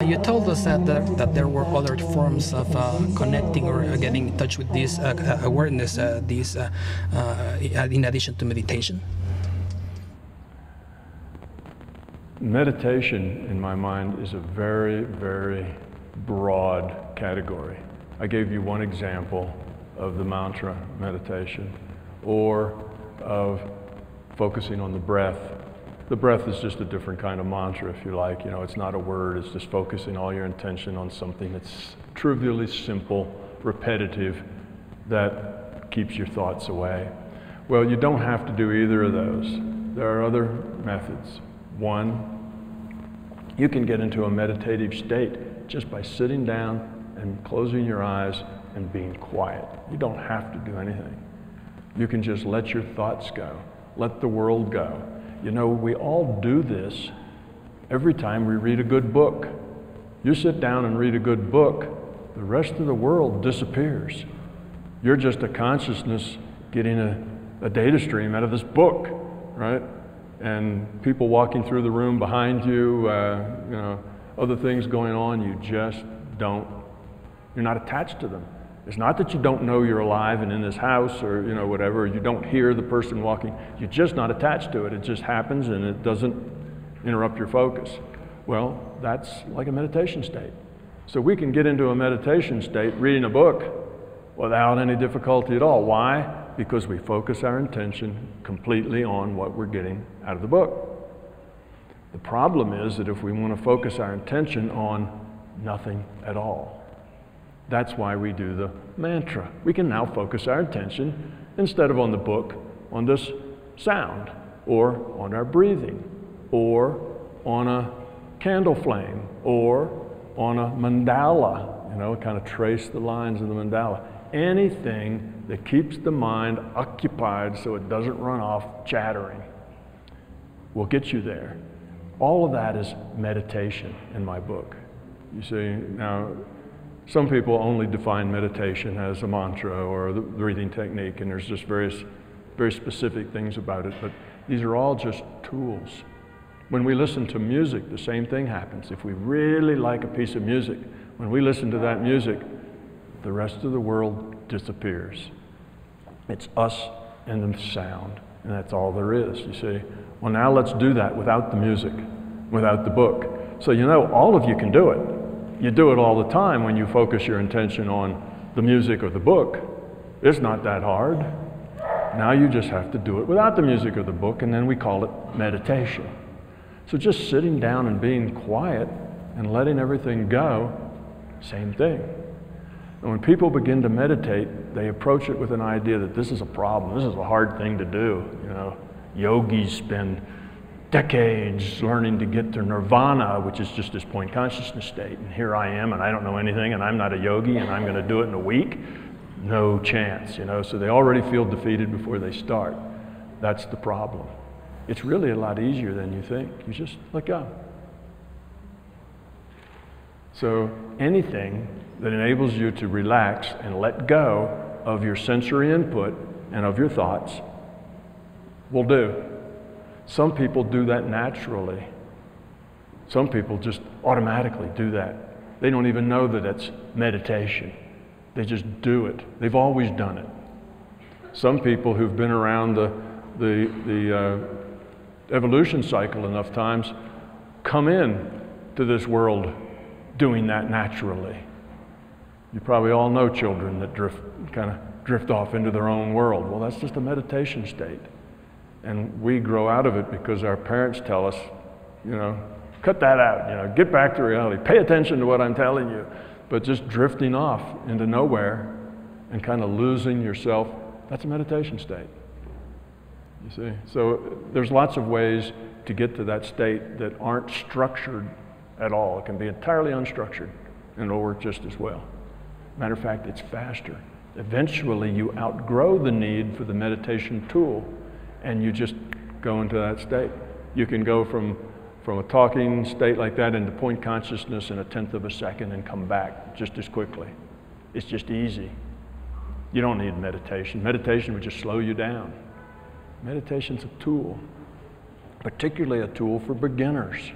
You told us that there were other forms of connecting or getting in touch with this awareness, in addition to meditation. Meditation, in my mind, is a very, very broad category. I gave you one example of the mantra meditation, or of focusing on the breath. The breath is just a different kind of mantra, if you like. You know, it's not a word, it's just focusing all your intention on something that's trivially simple, repetitive, that keeps your thoughts away. Well, you don't have to do either of those. There are other methods. One, you can get into a meditative state just by sitting down and closing your eyes and being quiet. You don't have to do anything. You can just let your thoughts go, let the world go. You know, we all do this every time we read a good book. You sit down and read a good book, the rest of the world disappears. You're just a consciousness getting a data stream out of this book, right? And people walking through the room behind you, you know, other things going on, you just don't, you're not attached to them. It's not that you don't know you're alive and in this house or, you know, whatever, you don't hear the person walking, you're just not attached to it. It just happens and it doesn't interrupt your focus. Well, that's like a meditation state. So we can get into a meditation state reading a book without any difficulty at all. Why? Because we focus our intention completely on what we're getting out of the book. The problem is that if we want to focus our intention on nothing at all, that's why we do the mantra. We can now focus our attention, instead of on the book, on this sound, or on our breathing, or on a candle flame, or on a mandala, you know, kind of trace the lines of the mandala. Anything that keeps the mind occupied so it doesn't run off chattering will get you there. All of that is meditation in my book. You see, now, some people only define meditation as a mantra or the breathing technique, and there's just very specific things about it, but these are all just tools. When we listen to music, the same thing happens. If we really like a piece of music, when we listen to that music, the rest of the world disappears. It's us and the sound, and that's all there is, you see. Well, now let's do that without the music, without the book. So you know, all of you can do it. You do it all the time when you focus your intention on the music or the book. It's not that hard. Now you just have to do it without the music or the book, and then we call it meditation. So just sitting down and being quiet and letting everything go, same thing. And when people begin to meditate, they approach it with an idea that this is a problem, this is a hard thing to do. You know, yogis spend decades learning to get to nirvana, which is just this point consciousness state. And here I am, and I don't know anything, and I'm not a yogi, and I'm going to do it in a week. No chance, you know. So they already feel defeated before they start. That's the problem. It's really a lot easier than you think. You just let go. So anything that enables you to relax and let go of your sensory input and of your thoughts will do. Some people do that naturally. Some people just automatically do that. They don't even know that it's meditation. They just do it. They've always done it. Some people who've been around the evolution cycle enough times come in to this world doing that naturally. You probably all know children that kind of drift off into their own world. Well, that's just a meditation state. And we grow out of it because our parents tell us, you know, cut that out, you know, get back to reality, pay attention to what I'm telling you. But just drifting off into nowhere and kind of losing yourself, that's a meditation state. You see? So there's lots of ways to get to that state that aren't structured at all. It can be entirely unstructured and it'll work just as well. Matter of fact, it's faster. Eventually you outgrow the need for the meditation tool and you just go into that state. You can go from a talking state like that into point consciousness in 1/10 of a second and come back just as quickly. It's just easy. You don't need meditation. Meditation would just slow you down. Meditation's a tool, particularly a tool for beginners.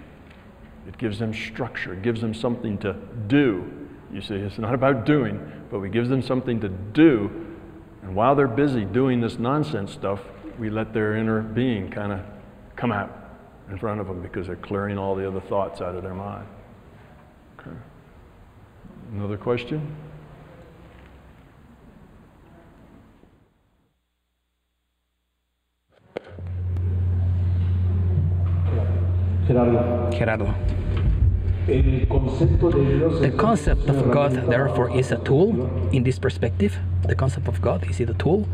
It gives them structure. It gives them something to do. You see, it's not about doing, but we give them something to do. And while they're busy doing this nonsense stuff, we let their inner being kind of come out in front of them because they're clearing all the other thoughts out of their mind. Okay. Another question? Gerardo. The concept of God, therefore, is a tool in this perspective. The concept of God, is it a tool?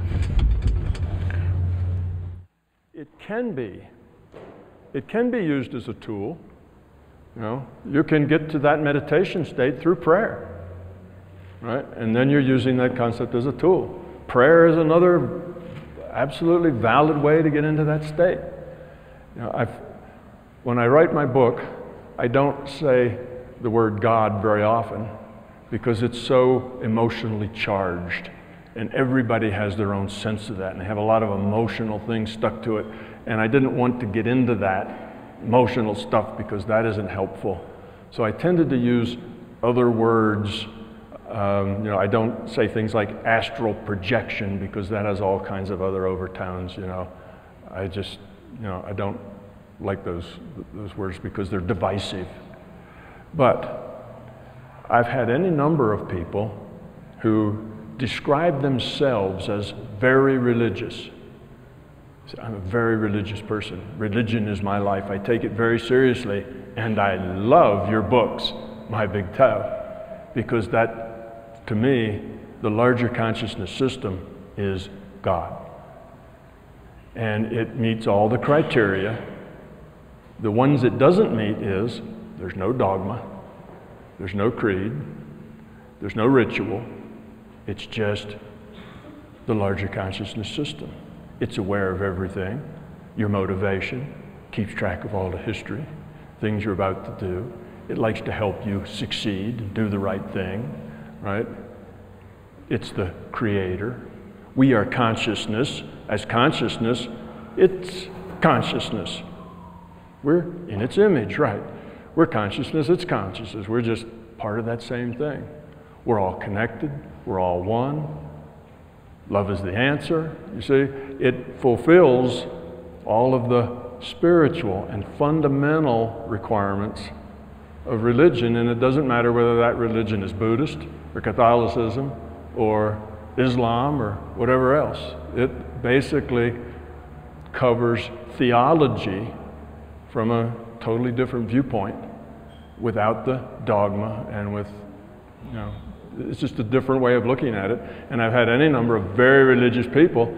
It can be. It can be used as a tool. You know, you can get to that meditation state through prayer, right? And then you're using that concept as a tool. Prayer is another absolutely valid way to get into that state. You know, when I write my book, I don't say the word God very often because it's so emotionally charged, and everybody has their own sense of that, and they have a lot of emotional things stuck to it, and I didn't want to get into that emotional stuff because that isn't helpful. So I tended to use other words. You know, I don't say things like astral projection because that has all kinds of other overtones. You know, I just, you know, I don't like those words because they're divisive. But I've had any number of people who describe themselves as very religious. I'm a very religious person. Religion is my life. I take it very seriously, and I love your books, My Big Toe, because that, to me, the larger consciousness system is God. And it meets all the criteria. The ones it doesn't meet is there's no dogma, there's no creed, there's no ritual. It's just the larger consciousness system. It's aware of everything, your motivation, keeps track of all the history, things you're about to do. It likes to help you succeed and do the right thing, right? It's the creator. We are consciousness. As consciousness, it's consciousness. We're in its image, right? We're consciousness, it's consciousness. We're just part of that same thing. We're all connected, we're all one. Love is the answer, you see. It fulfills all of the spiritual and fundamental requirements of religion, and it doesn't matter whether that religion is Buddhist or Catholicism or Islam or whatever else. It basically covers theology from a totally different viewpoint without the dogma and with, you know, it's just a different way of looking at it. And I've had any number of very religious people who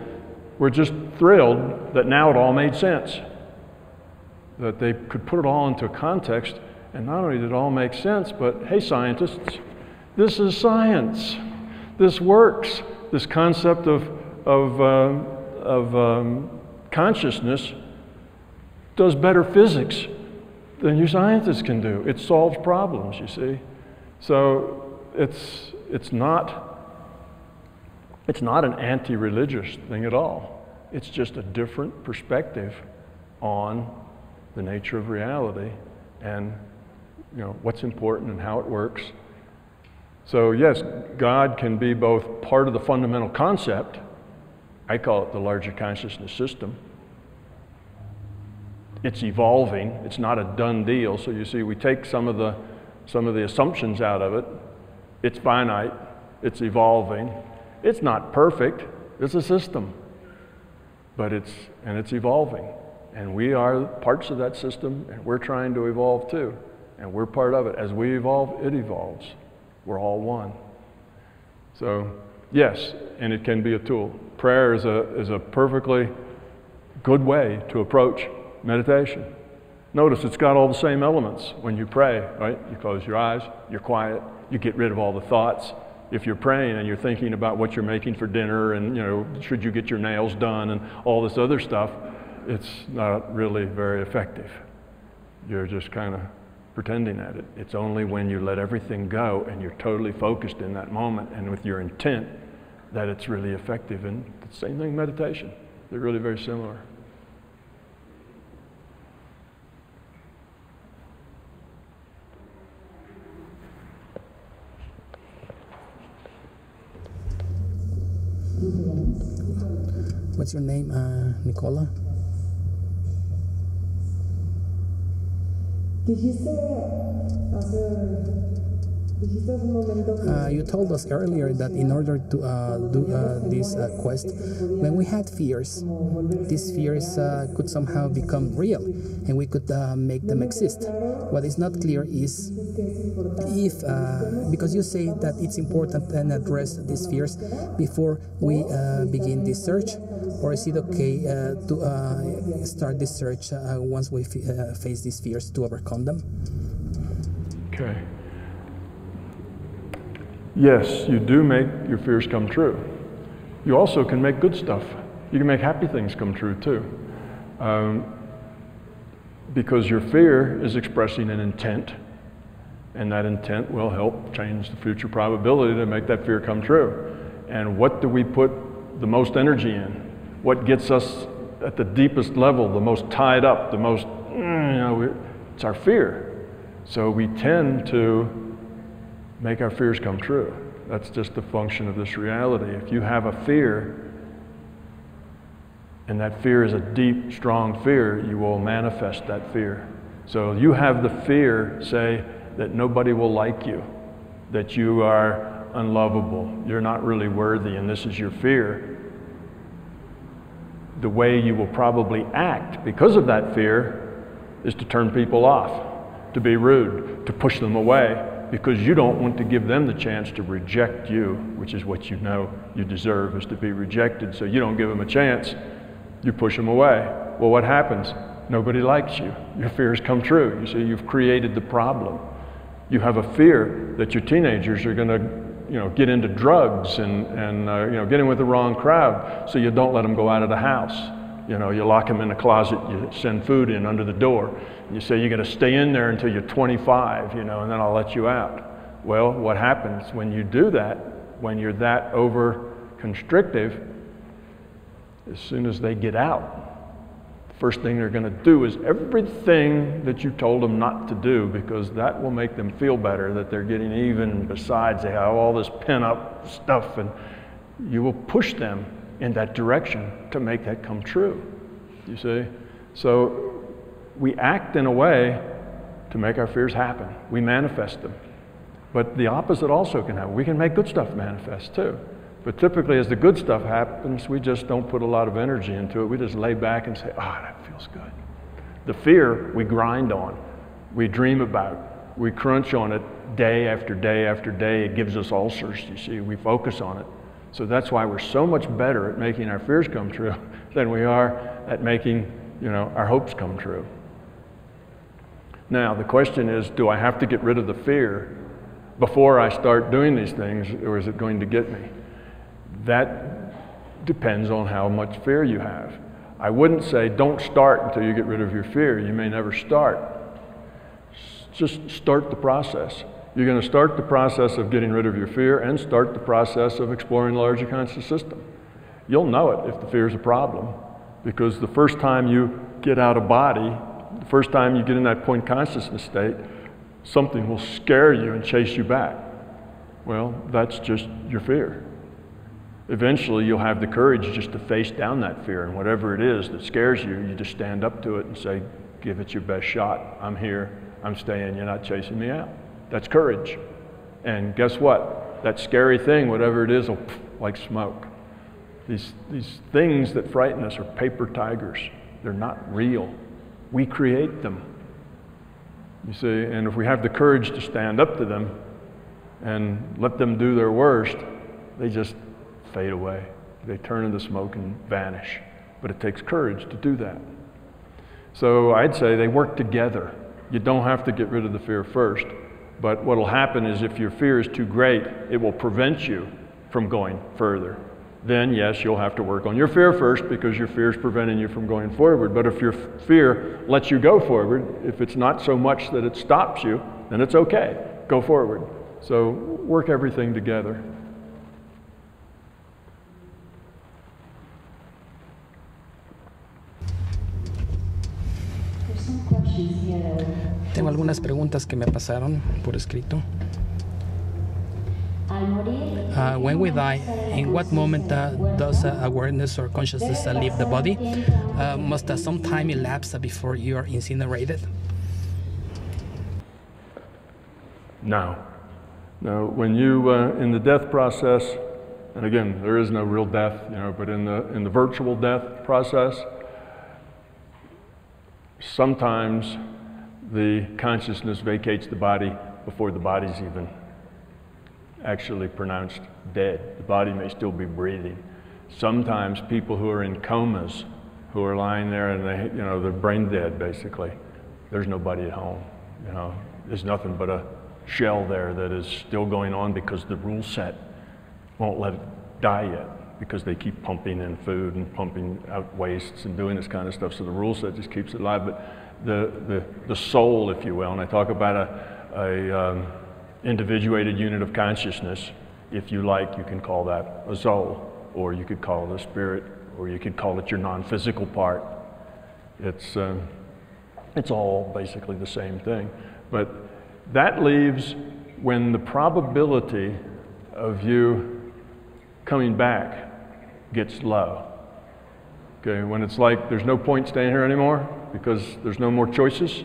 were just thrilled that now it all made sense, that they could put it all into a context, and not only did it all make sense, but hey, scientists, this is science. This works. This concept of consciousness does better physics than you scientists can do. It solves problems, you see. So it's not an anti-religious thing at all. It's just a different perspective on the nature of reality and, you know, what's important and how it works. So yes, God can be both part of the fundamental concept. I call it the larger consciousness system. It's evolving. It's not a done deal. So you see, we take some of the assumptions out of it. It's finite. It's evolving. It's not perfect. It's a system, but it's evolving, and we are parts of that system, and we're trying to evolve too, and we're part of it. As we evolve, it evolves. We're all one. So yes, and it can be a tool. Prayer is a perfectly good way to approach meditation. Notice it's got all the same elements when you pray, right? You close your eyes, you're quiet, you get rid of all the thoughts. If you're praying and you're thinking about what you're making for dinner and, you know, should you get your nails done and all this other stuff, it's not really very effective. You're just kind of pretending at it. It's only when you let everything go and you're totally focused in that moment and with your intent that it's really effective. And the same thing, meditation. They're really very similar. What's your name, Nicola? You told us earlier that in order to do this quest, when we had fears, these fears could somehow become real, and we could make them exist. What is not clear is if, because you say that it's important to address these fears before we begin this search, or is it okay to start this search once we face these fears to overcome them? Okay. Yes, you do make your fears come true. You also can make good stuff. You can make happy things come true too. Because your fear is expressing an intent, and that intent will help change the future probability to make that fear come true. And what do we put the most energy in? What gets us at the deepest level, the most tied up, the most, it's our fear. So we tend to make our fears come true. That's just a function of this reality. If you have a fear, and that fear is a deep, strong fear, you will manifest that fear. So you have the fear, say, that nobody will like you, that you are unlovable, you're not really worthy, and this is your fear. The way you will probably act because of that fear is to turn people off, to be rude, to push them away, because you don't want to give them the chance to reject you, which is what you know you deserve, is to be rejected. So you don't give them a chance, you push them away. Well, what happens? Nobody likes you. Your fears come true. You see, you've created the problem. You have a fear that your teenagers are going to, get into drugs and get in with the wrong crowd, so you don't let them go out of the house. You lock them in a closet, you send food in under the door. You say you're going to stay in there until you're 25, and then I'll let you out. Well, what happens when you do that, when you're that over-constrictive, as soon as they get out, the first thing they're going to do is everything that you told them not to do, because that will make them feel better, that they're getting even, besides they have all this pent-up stuff, and you will push them in that direction to make that come true, you see? So we act in a way to make our fears happen. We manifest them. But the opposite also can happen. We can make good stuff manifest too. But typically as the good stuff happens, we just don't put a lot of energy into it. We just lay back and say, that feels good. The fear we grind on, we dream about, we crunch on it day after day after day. It gives us ulcers, you see, we focus on it. So that's why we're so much better at making our fears come true than we are at making, our hopes come true. Now, the question is, do I have to get rid of the fear before I start doing these things, or is it going to get me? That depends on how much fear you have. I wouldn't say don't start until you get rid of your fear. You may never start. Just start the process. You're going to start the process of getting rid of your fear and start the process of exploring the larger conscious system. You'll know it if the fear is a problem, because the first time you get out of body, the first time you get in that point consciousness state, something will scare you and chase you back. Well, that's just your fear. Eventually you'll have the courage just to face down that fear, and whatever it is that scares you, you just stand up to it and say, give it your best shot. I'm here, I'm staying, you're not chasing me out. That's courage. And guess what? That scary thing, whatever it is, will like smoke. These things that frighten us are paper tigers. They're not real. We create them. You see, and if we have the courage to stand up to them and let them do their worst, they just fade away. They turn into smoke and vanish. But it takes courage to do that. So I'd say they work together. You don't have to get rid of the fear first. But what will happen is if your fear is too great, it will prevent you from going further. Then, yes, you'll have to work on your fear first, because your fear is preventing you from going forward. But if your fear lets you go forward, if it's not so much that it stops you, then it's okay. Go forward. So work everything together. Tengo algunas preguntas que me pasaron por escrito. Al morir, when we die, in what moment does awareness or consciousness leave the body? Must some time elapse before you are incinerated? No. No, when you, in the death process, and again, there is no real death, but in the virtual death process, sometimes the consciousness vacates the body before the body's even actually pronounced dead. The body may still be breathing. Sometimes people who are in comas, who are lying there and they're brain dead basically, there's nobody at home. There's nothing but a shell there that is still going on because the rule set won't let it die yet, because they keep pumping in food and pumping out wastes and doing this kind of stuff. So the rule set just keeps it alive. But the soul, if you will, and I talk about a individuated unit of consciousness, if you like, you can call that a soul, or you could call it a spirit, or you could call it your non-physical part. It's all basically the same thing. But that leaves when the probability of you coming back gets low. Okay, when it's like there's no point staying here anymore because there's no more choices.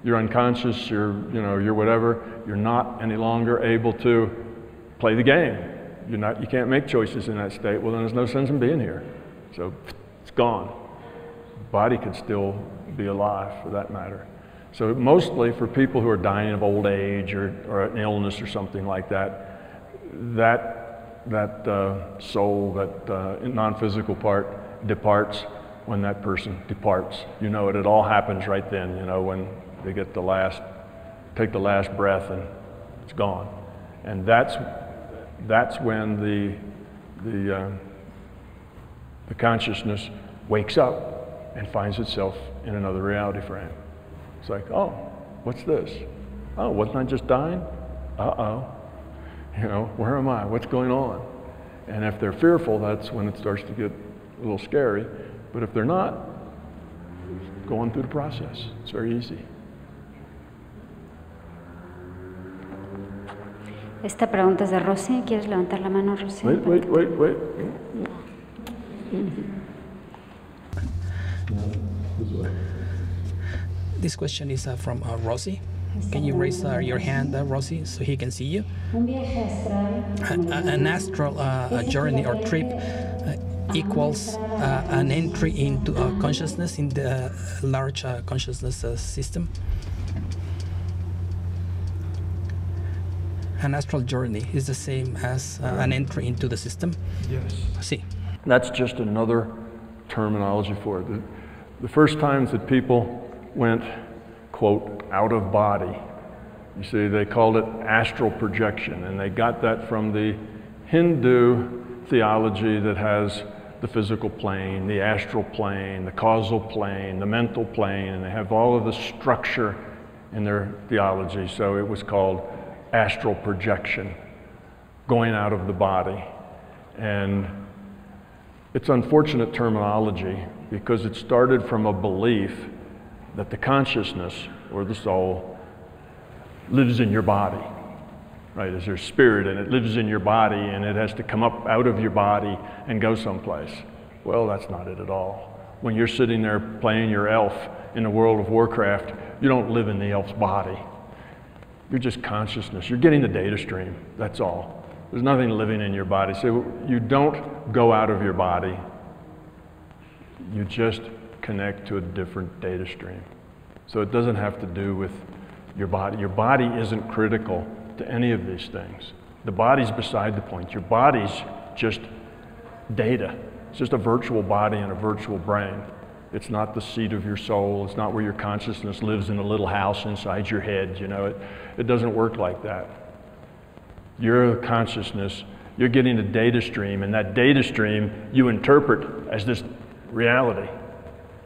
You're unconscious, you're whatever. You're not any longer able to play the game. You can't make choices in that state. Well, then there's no sense in being here. So it's gone. The body could still be alive for that matter. So mostly for people who are dying of old age or an illness or something like that, that soul, that non-physical part departs when that person departs. It all happens right then, when they get take the last breath and it's gone. And that's when the consciousness wakes up and finds itself in another reality frame. It's like, oh, what's this? Oh, wasn't I just dying? Uh-oh. Where am I? What's going on? And if they're fearful, that's when it starts to get a little scary. But if they're not, go on through the process. It's very easy. Esta pregunta es de Rosy. ¿Quieres levantar la mano, Rosy? Wait. This question is from Rosy. Can you raise your hand, Rosy, so he can see you? An astral journey or trip equals an entry into consciousness in the large consciousness system. An astral journey is the same as an entry into the system? Yes. See. That's just another terminology for it. The first times that people went, quote, out of body, you see, they called it astral projection, and they got that from the Hindu theology that has the physical plane, the astral plane, the causal plane, the mental plane, and they have all of the structure in their theology. So it was called astral projection, going out of the body. And it's unfortunate terminology because it started from a belief that the consciousness or the soul lives in your body, right? As your spirit, and it lives in your body and it has to come up out of your body and go someplace. Well, that's not it at all. When you're sitting there playing your elf in the World of Warcraft, you don't live in the elf's body. You're just consciousness. You're getting the data stream, that's all. There's nothing living in your body. So you don't go out of your body. You just connect to a different data stream. So it doesn't have to do with your body. Your body isn't critical to any of these things. The body's beside the point. Your body's just data. It's just a virtual body and a virtual brain. It's not the seat of your soul. It's not where your consciousness lives in a little house inside your head. It doesn't work like that. Your consciousness, you're getting a data stream, and that data stream you interpret as this reality.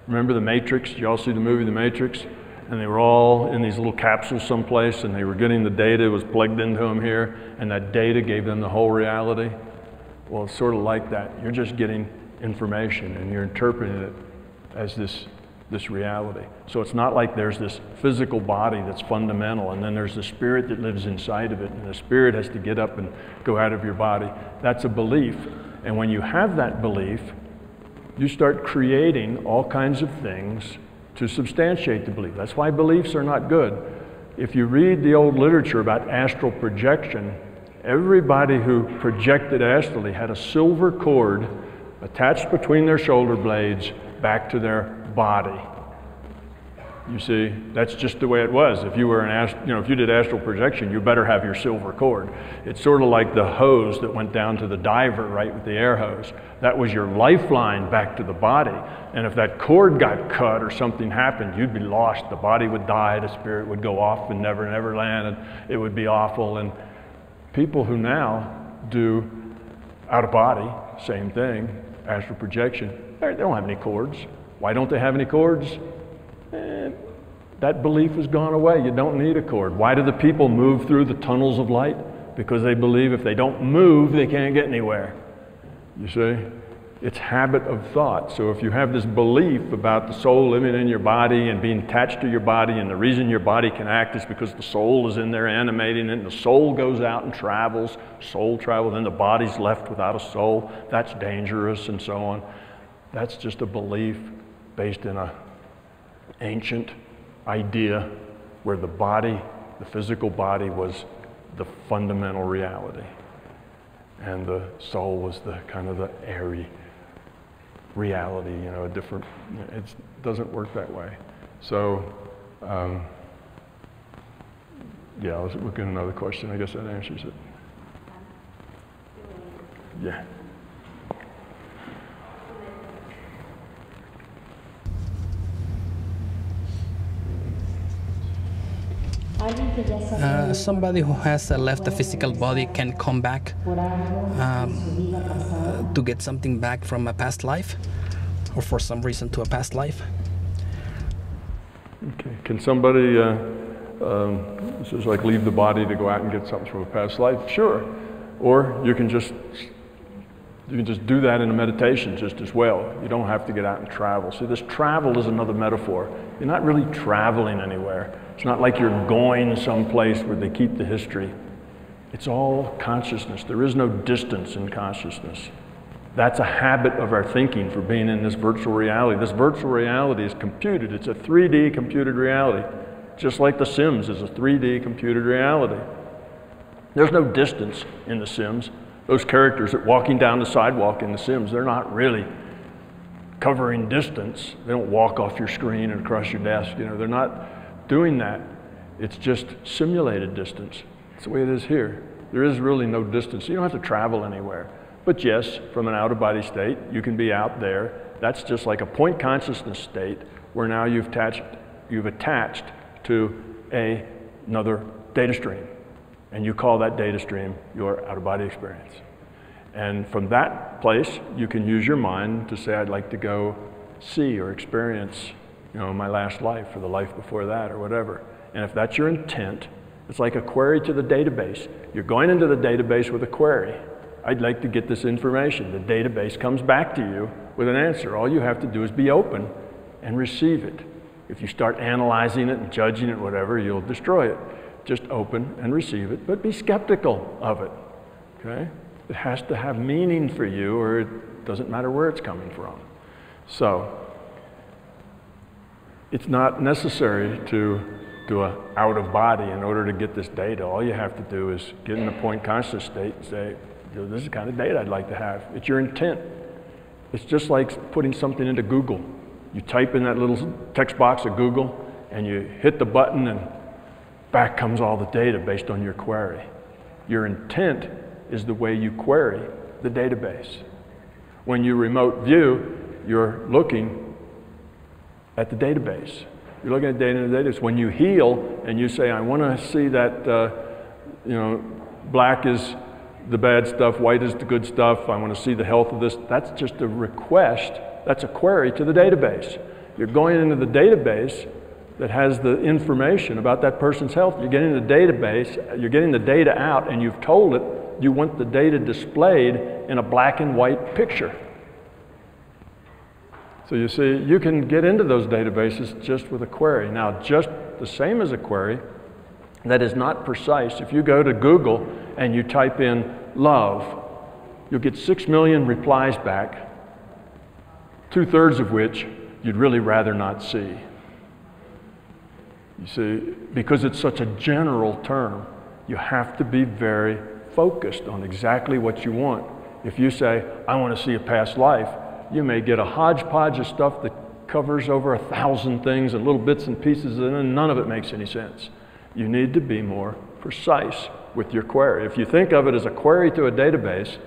Remember The Matrix? Did you all see the movie The Matrix? And they were all in these little capsules someplace, and they were getting the data, it was plugged into them here, and that data gave them the whole reality. Well, it's sort of like that. You're just getting information, and you're interpreting it as this this reality. So it's not like there's this physical body that's fundamental and then there's the spirit that lives inside of it and the spirit has to get up and go out of your body. That's a belief. And when you have that belief, you start creating all kinds of things to substantiate the belief. That's why beliefs are not good. If you read the old literature about astral projection, everybody who projected astrally had a silver cord attached between their shoulder blades back to their body. You see, that's just the way it was. If you were if you did astral projection, you better have your silver cord. It's sort of like the hose that went down to the diver, right, with the air hose. That was your lifeline back to the body. And if that cord got cut or something happened, you'd be lost. The body would die, the spirit would go off and never land, and it would be awful. And people who now do out of body, same thing, astral projection, they don't have any cords. Why don't they have any cords? That belief has gone away. You don't need a cord. Why do the people move through the tunnels of light? Because they believe if they don't move, they can't get anywhere. You see? It's habit of thought. So if you have this belief about the soul living in your body and being attached to your body, and the reason your body can act is because the soul is in there animating it, and the soul goes out and travels, soul travels, then the body's left without a soul, that's dangerous and so on. That's just a belief based in an ancient idea where the body, the physical body, was the fundamental reality. And the soul was the kind of the airy reality, a different, it doesn't work that way. So, yeah, let's look at another question. I guess that answers it. Yeah. Somebody who has left the physical body can come back to get something back from a past life, or for some reason to a past life. Okay. Can somebody this is like leave the body to go out and get something from a past life? Sure. Or you can just do that in a meditation just as well. You don't have to get out and travel. See, this travel is another metaphor. You're not really traveling anywhere. It's not like you're going someplace where they keep the history. It's all consciousness. There is no distance in consciousness. That's a habit of our thinking for being in this virtual reality. This virtual reality is computed. It's a 3D computed reality. Just like The Sims is a 3D computed reality. There's no distance in The Sims. Those characters that are walking down the sidewalk in The Sims, they're not really covering distance. They don't walk off your screen and across your desk. They're not doing that. It's just simulated distance. It's the way it is here. There is really no distance. You don't have to travel anywhere. But yes, from an out-of-body state, you can be out there. That's just like a point consciousness state where now you've attached to another data stream. And you call that data stream your out-of-body experience. And from that place, you can use your mind to say, I'd like to go see or experience, my last life or the life before that or whatever. And if that's your intent, it's like a query to the database. You're going into the database with a query. I'd like to get this information. The database comes back to you with an answer. All you have to do is be open and receive it. If you start analyzing it and judging it, whatever, you'll destroy it. Just open and receive it, but be skeptical of it, okay? It has to have meaning for you, or it doesn't matter where it's coming from. So, it's not necessary to do an out-of-body in order to get this data. All you have to do is get in a point conscious state and say, this is the kind of data I'd like to have. It's your intent. It's just like putting something into Google. You type in that little text box of Google, and you hit the button, and back comes all the data based on your query. Your intent is the way you query the database. When you remote view, you're looking at the database. You're looking at data in the database. When you heal and you say, I want to see that, black is the bad stuff, white is the good stuff, I want to see the health of this, that's just a request, that's a query to the database. You're going into the database that has the information about that person's health. You're getting the database, you're getting the data out, and you've told it you want the data displayed in a black and white picture. So you see, you can get into those databases just with a query. Now, just the same as a query that is not precise, if you go to Google and you type in love, you'll get 6 million replies back, 2/3 of which you'd really rather not see. You see, because it's such a general term, you have to be very focused on exactly what you want. If you say, I want to see a past life, you may get a hodgepodge of stuff that covers over 1,000 things and little bits and pieces, and none of it makes any sense. You need to be more precise with your query. If you think of it as a query to a database,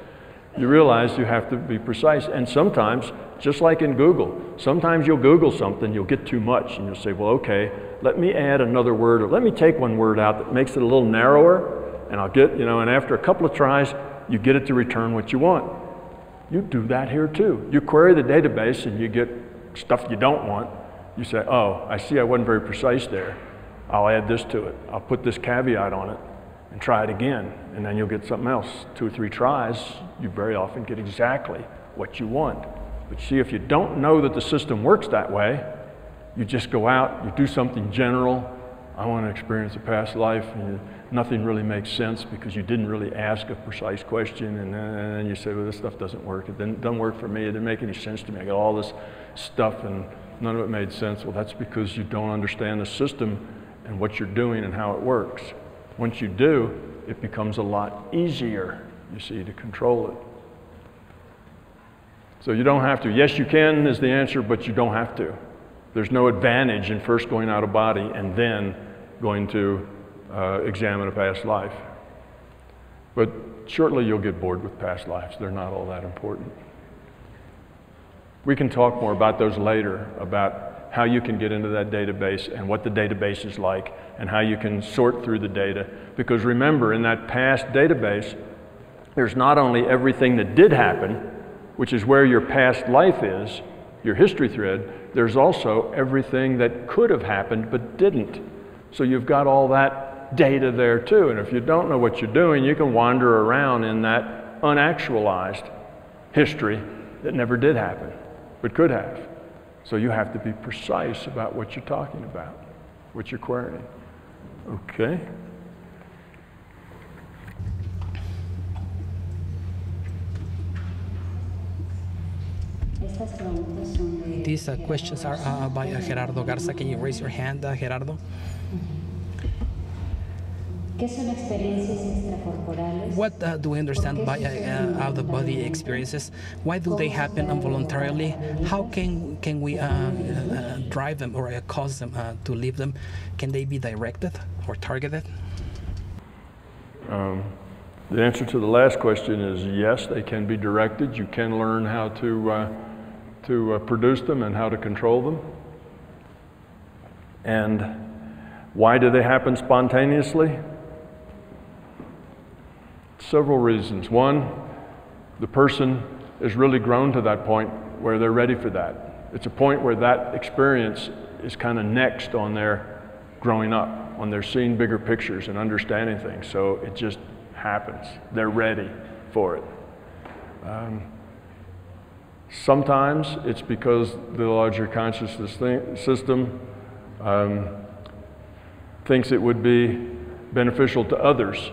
you realize you have to be precise. And sometimes, just like in Google, sometimes you'll Google something, you'll get too much, and you'll say, well, okay, let me add another word, or let me take one word out that makes it a little narrower, and I'll get, and after a couple of tries, you get it to return what you want. You do that here too. You query the database and you get stuff you don't want. You say, oh, I see I wasn't very precise there. I'll add this to it. I'll put this caveat on it and try it again. And then you'll get something else. 2 or 3 tries, you very often get exactly what you want. But see, if you don't know that the system works that way, you just go out, you do something general. I want to experience a past life. And nothing really makes sense because you didn't really ask a precise question, and then you say, well, this stuff doesn't work. It doesn't work for me. It didn't make any sense to me. I got all this stuff and none of it made sense. Well, that's because you don't understand the system and what you're doing and how it works. Once you do, it becomes a lot easier, you see, to control it. So you don't have to. Yes, you can is the answer, but you don't have to. There's no advantage in first going out of body and then going to examine a past life. But shortly you'll get bored with past lives. They're not all that important. We can talk more about those later, about how you can get into that database and what the database is like and how you can sort through the data. Because remember, in that past database, there's not only everything that did happen, which is where your past life is, your history thread, there's also everything that could have happened but didn't. So you've got all that data there too, and if you don't know what you're doing, you can wander around in that unactualized history that never did happen, but could have. So you have to be precise about what you're talking about, what you're querying. Okay? These questions are by Gerardo Garza. Can you raise your hand, Gerardo? What do we understand by out-of-body experiences? Why do they happen involuntarily? How can we drive them or cause them to leave them? Can they be directed or targeted? The answer to the last question is yes, they can be directed. You can learn how to produce them and how to control them. And why do they happen spontaneously? Several reasons. One, the person is really grown to that point where they're ready for that. It's a point where that experience is kind of next on their growing up, on their seeing bigger pictures and understanding things. So it just happens. They're ready for it. Sometimes it's because the larger consciousness system thinks it would be beneficial to others.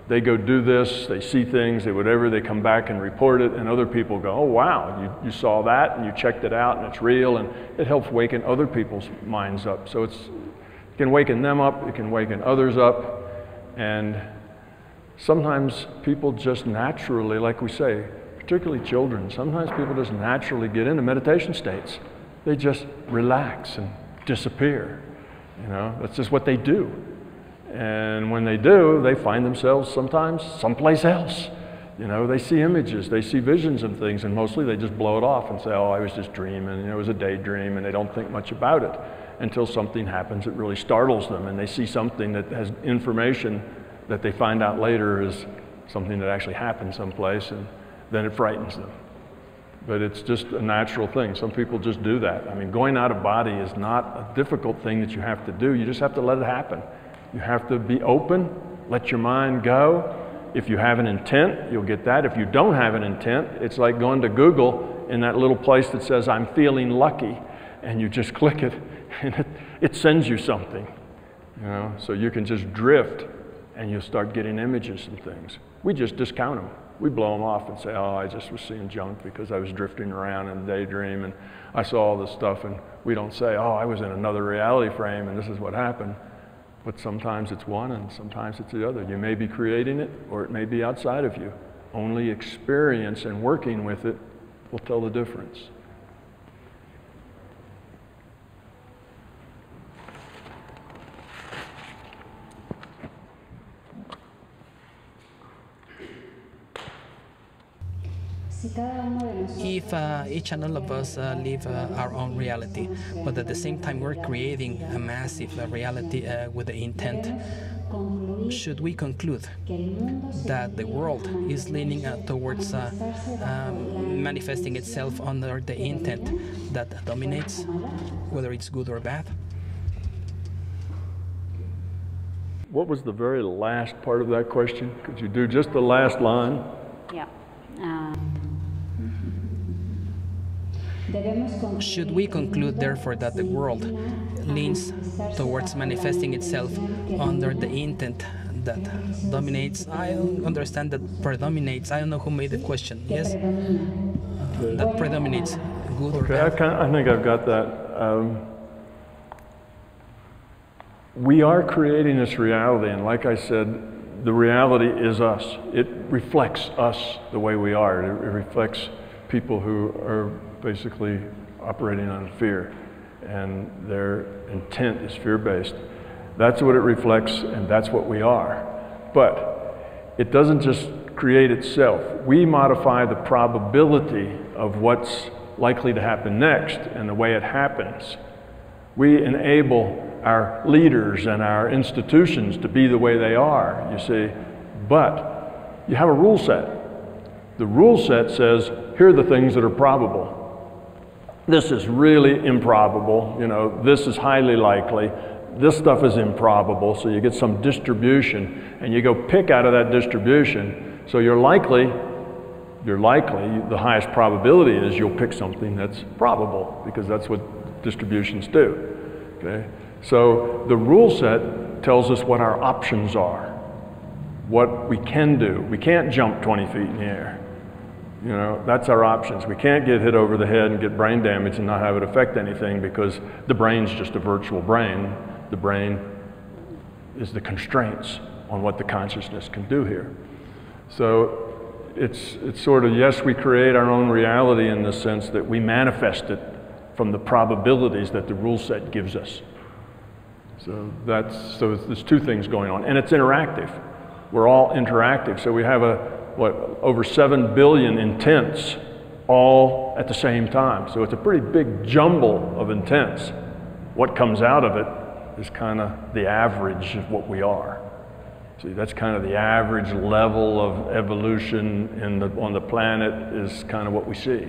They go do this, they see things, they come back and report it, and other people go, oh wow, you saw that and you checked it out and it's real, and it helps waken other people's minds up. So it can waken them up, it can waken others up, and sometimes people just naturally, like we say, particularly children, sometimes people just naturally get into meditation states. They just relax and disappear. That's just what they do. And when they do, they find themselves sometimes someplace else. They see images, they see visions of things, and mostly they just blow it off and say, oh, I was just dreaming, it was a daydream, and they don't think much about it until something happens that really startles them, and they see something that has information that they find out later is something that actually happened someplace, and then it frightens them. But it's just a natural thing. Some people just do that. I mean, going out of body is not a difficult thing that you have to do. You just have to let it happen. You have to be open, let your mind go. If you have an intent, you'll get that. If you don't have an intent, it's like going to Google in that little place that says, I'm feeling lucky, and you just click it, and it sends you something. You know? So you can just drift, and you'll start getting images and things. We just discount them. We blow them off and say, oh, I just was seeing junk because I was drifting around in a daydream, and I saw all this stuff, and we don't say, oh, I was in another reality frame, and this is what happened. But sometimes it's one, and sometimes it's the other. You may be creating it, or it may be outside of you. Only experience and working with it will tell the difference. If each and all of us live our own reality, but at the same time we're creating a massive reality with the intent, should we conclude that the world is leaning towards manifesting itself under the intent that dominates, whether it's good or bad? What was the very last part of that question? Could you do just the last line? Yeah. Should we conclude, therefore, that the world leans towards manifesting itself under the intent that dominates? I don't understand that predominates. I don't know who made the question. Yes? That predominates, good or bad? I think I've got that. We are creating this reality, and like I said, the reality is us. It reflects us the way we are. It reflects people who are basically operating on fear, and their intent is fear-based. That's what it reflects, and that's what we are. But it doesn't just create itself. We modify the probability of what's likely to happen next and the way it happens. We enable our leaders and our institutions to be the way they are, you see. But you have a rule set. The rule set says, here are the things that are probable. This is really improbable, you know, this is highly likely, this stuff is improbable, so you get some distribution, and you go pick out of that distribution, so you're likely, the highest probability is you'll pick something that's probable, because that's what distributions do, okay? So the rule set tells us what our options are, what we can do. We can't jump 20 feet in the air. You know, that's our options. We can't get hit over the head and get brain damage and not have it affect anything, because the brain's just a virtual brain. The brain is the constraints on what the consciousness can do here. So it's sort of, yes, we create our own reality in the sense that we manifest it from the probabilities that the rule set gives us. So there's two things going on, and it's interactive. We're all interactive. So we have over 7 billion intents all at the same time. So it's a pretty big jumble of intents. What comes out of it is kind of the average of what we are. See, that's kind of the average level of evolution on the planet is kind of what we see.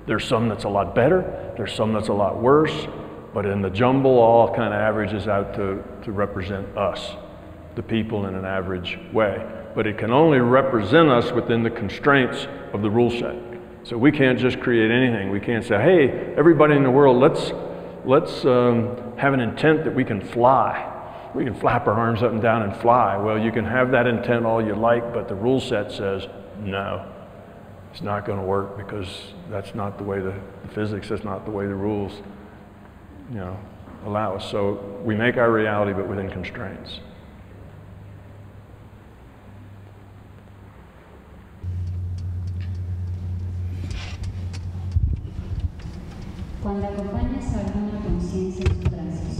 There's some that's a lot better, there's some that's a lot worse, but in the jumble, all kind of averages out to represent us, the people, in an average way. But it can only represent us within the constraints of the rule set. So we can't just create anything. We can't say, hey, everybody in the world, let's have an intent that we can fly. We can flap our arms up and down and fly. Well, you can have that intent all you like, but the rule set says, no, it's not going to work, because that's not the way the physics, that's not the way the rules, you know, allow us. So we make our reality, but within constraints.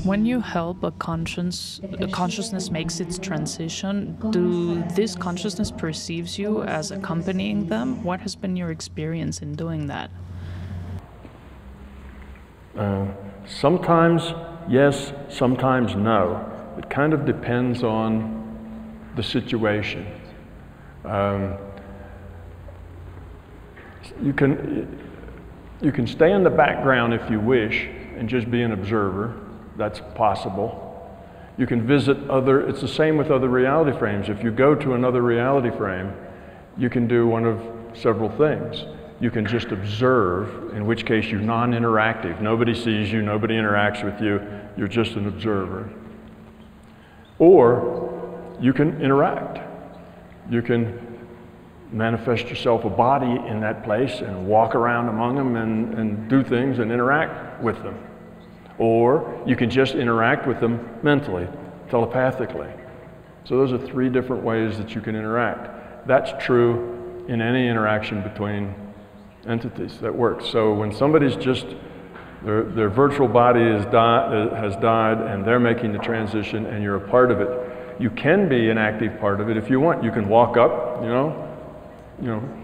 When you help a consciousness makes its transition, do this consciousness perceives you as accompanying them? What has been your experience in doing that? Sometimes yes, sometimes no. It kind of depends on the situation. You can stay in the background if you wish and just be an observer. That's possible. You can visit it's the same with other reality frames. If you go to another reality frame, you can do one of several things. You can just observe, in which case you're non-interactive. Nobody sees you, nobody interacts with you, you're just an observer. Or you can interact. You can manifest yourself a body in that place and walk around among them and do things and interact with them. Or you can just interact with them mentally, telepathically. So those are three different ways that you can interact. That's true in any interaction between entities. That works. So when somebody's just, their virtual body has died and they're making the transition and you're a part of it, you can be an active part of it if you want. You can walk up,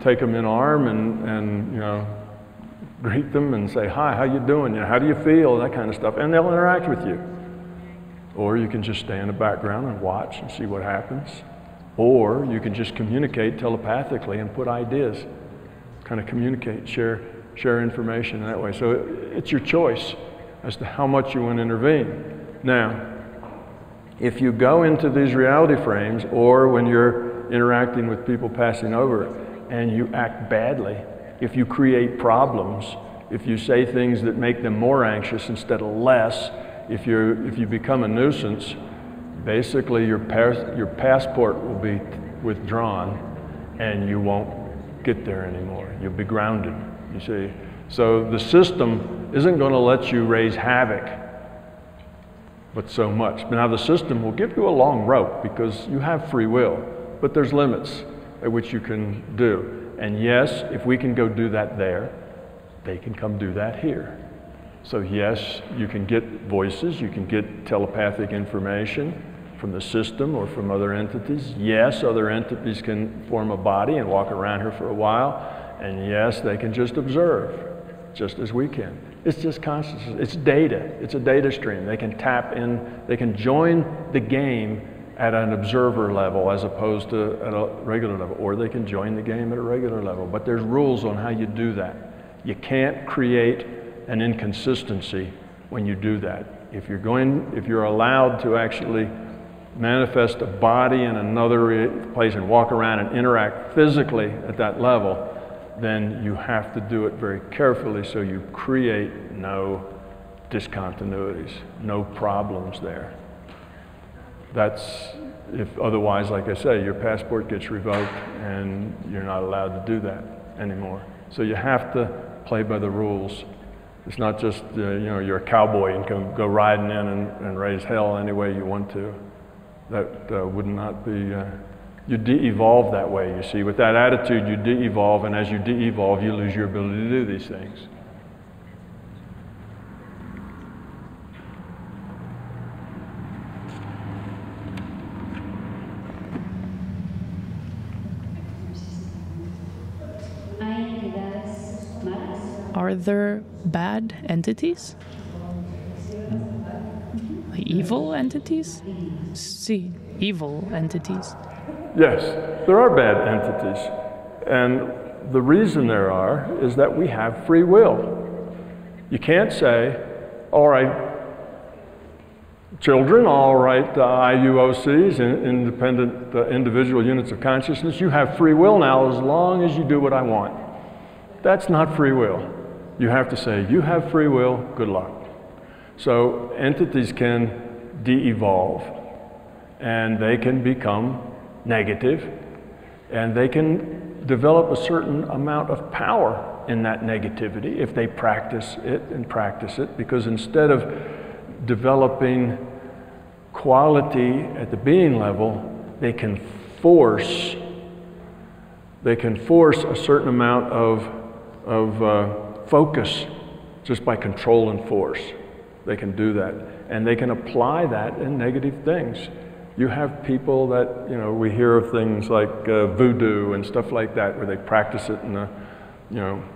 take them in arm and greet them and say, hi, how you doing? How do you feel? That kind of stuff. And they'll interact with you. Or you can just stay in the background and watch and see what happens. Or you can just communicate telepathically and put ideas, kind of communicate, share information that way. So it's your choice as to how much you want to intervene. Now, if you go into these reality frames or when you're interacting with people passing over and you act badly, if you create problems, if you say things that make them more anxious instead of less, if you become a nuisance, basically your passport will be withdrawn and you won't get there anymore. You'll be grounded, you see. So the system isn't going to let you raise havoc, but so much. Now the system will give you a long rope because you have free will, but there's limits at which you can do. And yes, if we can go do that there, they can come do that here. So yes, you can get voices, you can get telepathic information from the system or from other entities. Yes, other entities can form a body and walk around here for a while. And yes, they can just observe, just as we can. It's just consciousness, it's data, it's a data stream. They can tap in, they can join the game at an observer level as opposed to at a regular level, or they can join the game at a regular level. But there's rules on how you do that. You can't create an inconsistency when you do that. If you're allowed to actually manifest a body in another place and walk around and interact physically at that level, then you have to do it very carefully so you create no discontinuities, no problems there. If otherwise, like I say, your passport gets revoked and you're not allowed to do that anymore. So you have to play by the rules. It's not just, you're a cowboy and can go riding in and raise hell any way you want to. That would not be, you de-evolve that way, you see. With that attitude, you de-evolve, and as you de-evolve, you lose your ability to do these things. Are there bad entities? Evil entities? See, evil entities. Yes, there are bad entities. And the reason there are is that we have free will. You can't say, all right, children, all right, IUOCs, independent individual units of consciousness, you have free will now as long as you do what I want. That's not free will. You have to say, you have free will, good luck. So entities can de-evolve, and they can become negative, and they can develop a certain amount of power in that negativity if they practice it, because instead of developing quality at the being level, they can force a certain amount of focus just by control and force. They can do that, and they can apply that in negative things. You have people that, we hear of things like voodoo and stuff like that, where they practice it in the,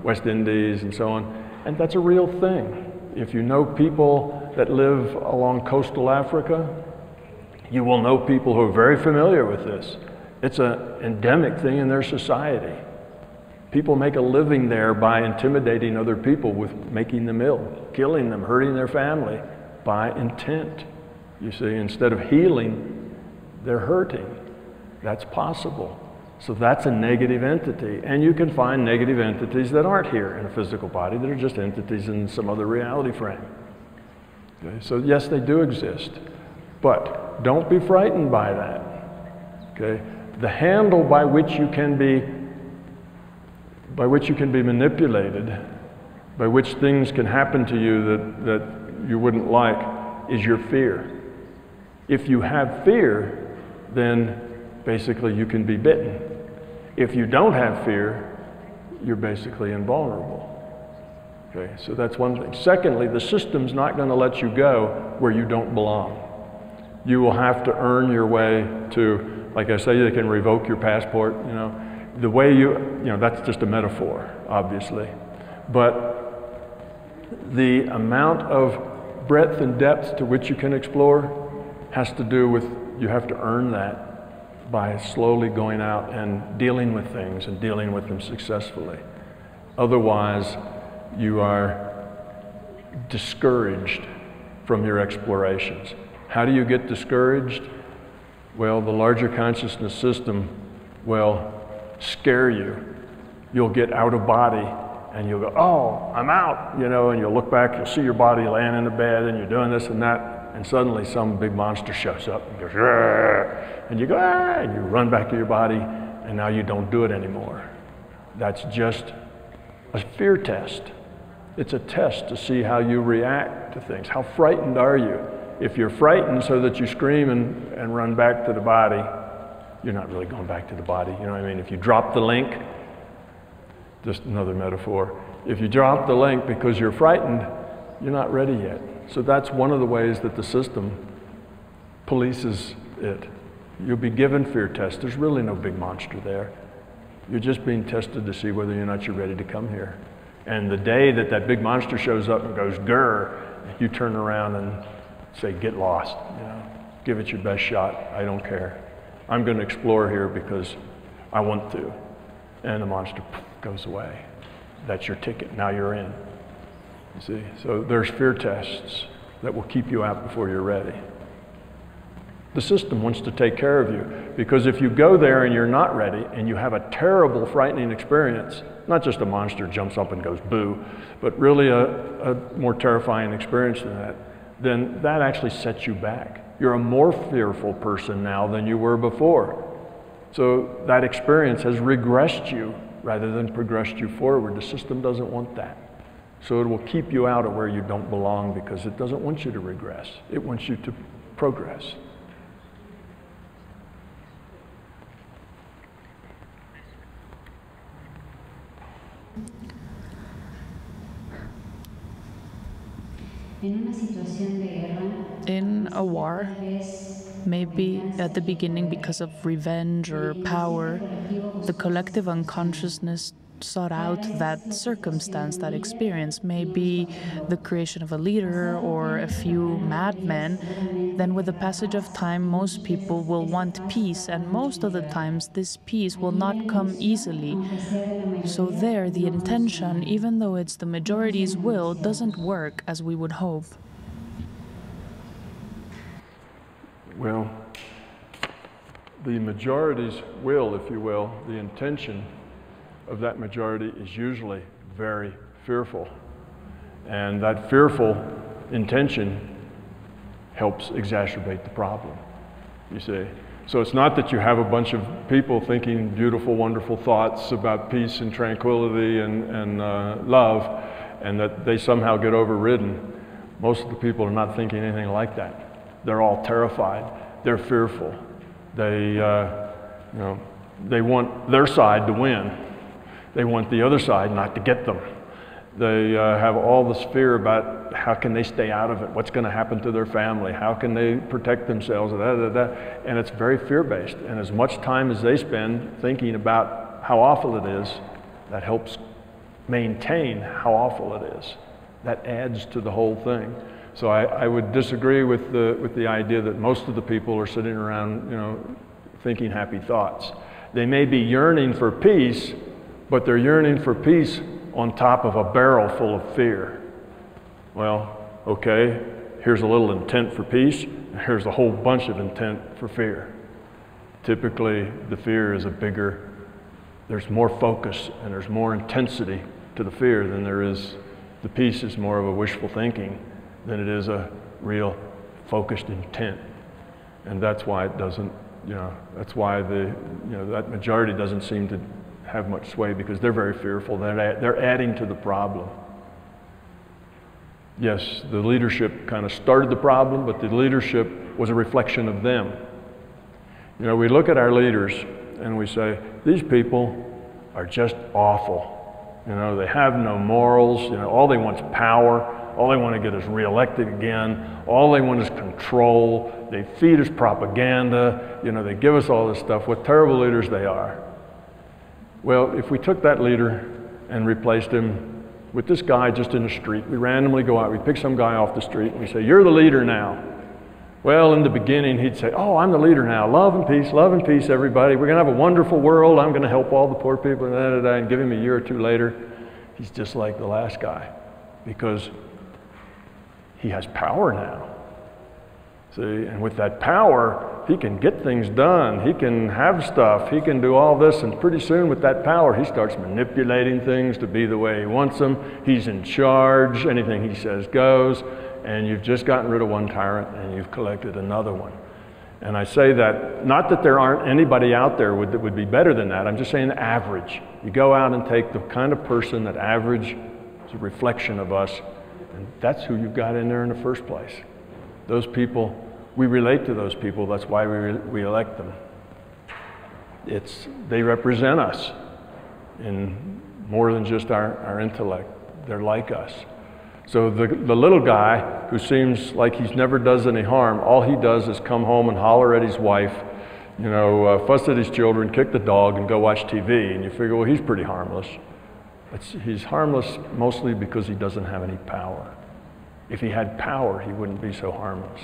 West Indies and so on, and that's a real thing. If you know people that live along coastal Africa, you will know people who are very familiar with this. It's an endemic thing in their society. People make a living there by intimidating other people with making them ill, killing them, hurting their family by intent. You see, instead of healing, they're hurting. That's possible. So that's a negative entity. And you can find negative entities that aren't here in a physical body, that are just entities in some other reality frame. Okay? So yes, they do exist. But don't be frightened by that. Okay? The handle by which you can be manipulated, by which things can happen to you that you wouldn't like, is your fear. If you have fear, then basically you can be bitten. If you don't have fear, you're basically invulnerable. Okay, so that's one thing. Secondly, the system's not going to let you go where you don't belong. You will have to earn your way to, like I say, they can revoke your passport, you know. The way you know, that's just a metaphor, obviously. But the amount of breadth and depth to which you can explore has to do with, you have to earn that by slowly going out and dealing with things and dealing with them successfully. Otherwise, you are discouraged from your explorations. How do you get discouraged? Well, the larger consciousness system will scare you. You'll get out of body and you'll go, oh, I'm out, you know, and you'll look back, you'll see your body laying in the bed and you're doing this and that, and suddenly some big monster shows up and goes, Rrr! And you go, ah, and you run back to your body, and now you don't do it anymore. That's just a fear test. It's a test to see how you react to things. How frightened are you? If you're frightened so that you scream and run back to the body, you're not really going back to the body, you know what I mean? If you drop the link, just another metaphor, if you drop the link because you're frightened, you're not ready yet. So that's one of the ways that the system polices it. You'll be given fear tests. There's really no big monster there. You're just being tested to see whether or not you're ready to come here. And the day that that big monster shows up and goes, grr, you turn around and say, get lost, you know, give it your best shot, I don't care. I'm going to explore here because I want to. And the monster goes away. That's your ticket, now you're in. You see, so there's fear tests that will keep you out before you're ready. The system wants to take care of you, because if you go there and you're not ready and you have a terrible, frightening experience, not just a monster jumps up and goes boo, but really a more terrifying experience than that, then that actually sets you back. You're a more fearful person now than you were before. So that experience has regressed you rather than progressed you forward. The system doesn't want that. So it will keep you out of where you don't belong because it doesn't want you to regress. It wants you to progress. In a war, maybe at the beginning because of revenge or power, the collective unconsciousness sought out that circumstance, that experience, maybe the creation of a leader or a few madmen. Then with the passage of time, most people will want peace, and most of the times this peace will not come easily. So there, the intention, even though it's the majority's will, doesn't work as we would hope. Well, the majority's will, if you will, the intention of that majority is usually very fearful. And that fearful intention helps exacerbate the problem, you see. So it's not that you have a bunch of people thinking beautiful, wonderful thoughts about peace and tranquility and love, and that they somehow get overridden. Most of the people are not thinking anything like that. They're all terrified. They're fearful. They, they want their side to win. They want the other side not to get them. They have all this fear about how can they stay out of it, what's going to happen to their family, how can they protect themselves, and it's very fear-based. And as much time as they spend thinking about how awful it is, that helps maintain how awful it is. That adds to the whole thing. So I would disagree with the idea that most of the people are sitting around, thinking happy thoughts. They may be yearning for peace, but they're yearning for peace on top of a barrel full of fear. Well, okay, here's a little intent for peace, and here's a whole bunch of intent for fear. Typically, the fear is a bigger there's more focus and there's more intensity to the fear than there is, the peace is more of a wishful thinking than it is a real focused intent. And that's why it doesn't, that's why that majority doesn't seem to have much sway, because they're very fearful. They're adding to the problem. Yes, the leadership kind of started the problem, but the leadership was a reflection of them. We look at our leaders and we say, these people are just awful. They have no morals. All they want is power. All they want to get is reelected again. All they want is control. They feed us propaganda. They give us all this stuff. What terrible leaders they are. Well, if we took that leader and replaced him with this guy just in the street, we randomly go out, we pick some guy off the street, and we say, you're the leader now. Well, in the beginning, he'd say, oh, I'm the leader now. Love and peace, everybody. We're going to have a wonderful world. I'm going to help all the poor people, and give him a year or two later. He's just like the last guy, because he has power now. See, and with that power, he can get things done. He can have stuff. He can do all this, and pretty soon with that power, he starts manipulating things to be the way he wants them. He's in charge. Anything he says goes. And you've just gotten rid of one tyrant, and you've collected another one. And I say that, not that there aren't anybody out there that would be better than that. I'm just saying average. You go out and take the kind of person that average is a reflection of us, and that's who you've got in there in the first place. Those people, we relate to those people. That's why we elect them. They represent us in more than just our intellect. They're like us. So the little guy who seems like he never does any harm, all he does is come home and holler at his wife, fuss at his children, kick the dog, and go watch TV. And you figure, well, he's pretty harmless. He's harmless mostly because he doesn't have any power. If he had power, he wouldn't be so harmless.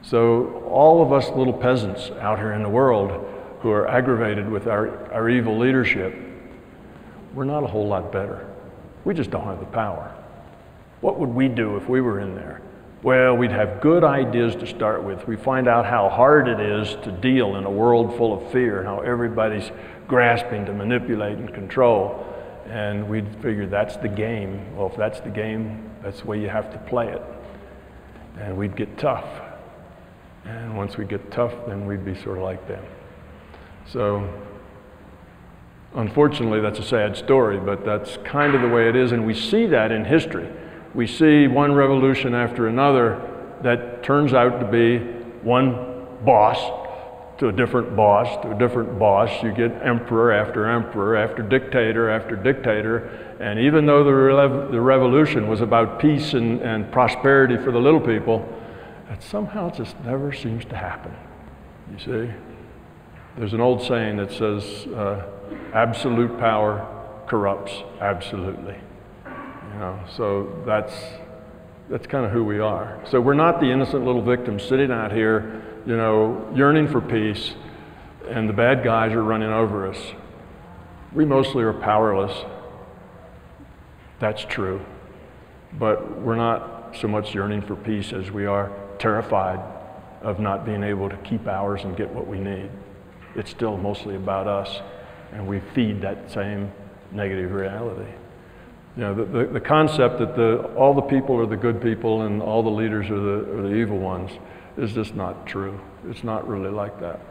So all of us little peasants out here in the world who are aggravated with our evil leadership, we're not a whole lot better. We just don't have the power. What would we do if we were in there? Well, we'd have good ideas to start with. We find out how hard it is to deal in a world full of fear and how everybody's grasping to manipulate and control. And we'd figure that's the game. Well, if that's the game, that's the way you have to play it. And we'd get tough. And once we get tough, then we'd be sort of like them. So, unfortunately, that's a sad story, but that's kind of the way it is. And we see that in history. We see one revolution after another that turns out to be one boss to a different boss to a different boss. You get emperor after dictator, and even though the revolution was about peace and prosperity for the little people, it somehow just never seems to happen. You see? There's an old saying that says, absolute power corrupts absolutely. So that's kind of who we are. So we're not the innocent little victims sitting out here, yearning for peace, and the bad guys are running over us. We mostly are powerless. That's true. But we're not so much yearning for peace as we are terrified of not being able to keep ours and get what we need. It's still mostly about us, and we feed that same negative reality. The concept that all the people are the good people and all the leaders are the evil ones is just not true. It's not really like that.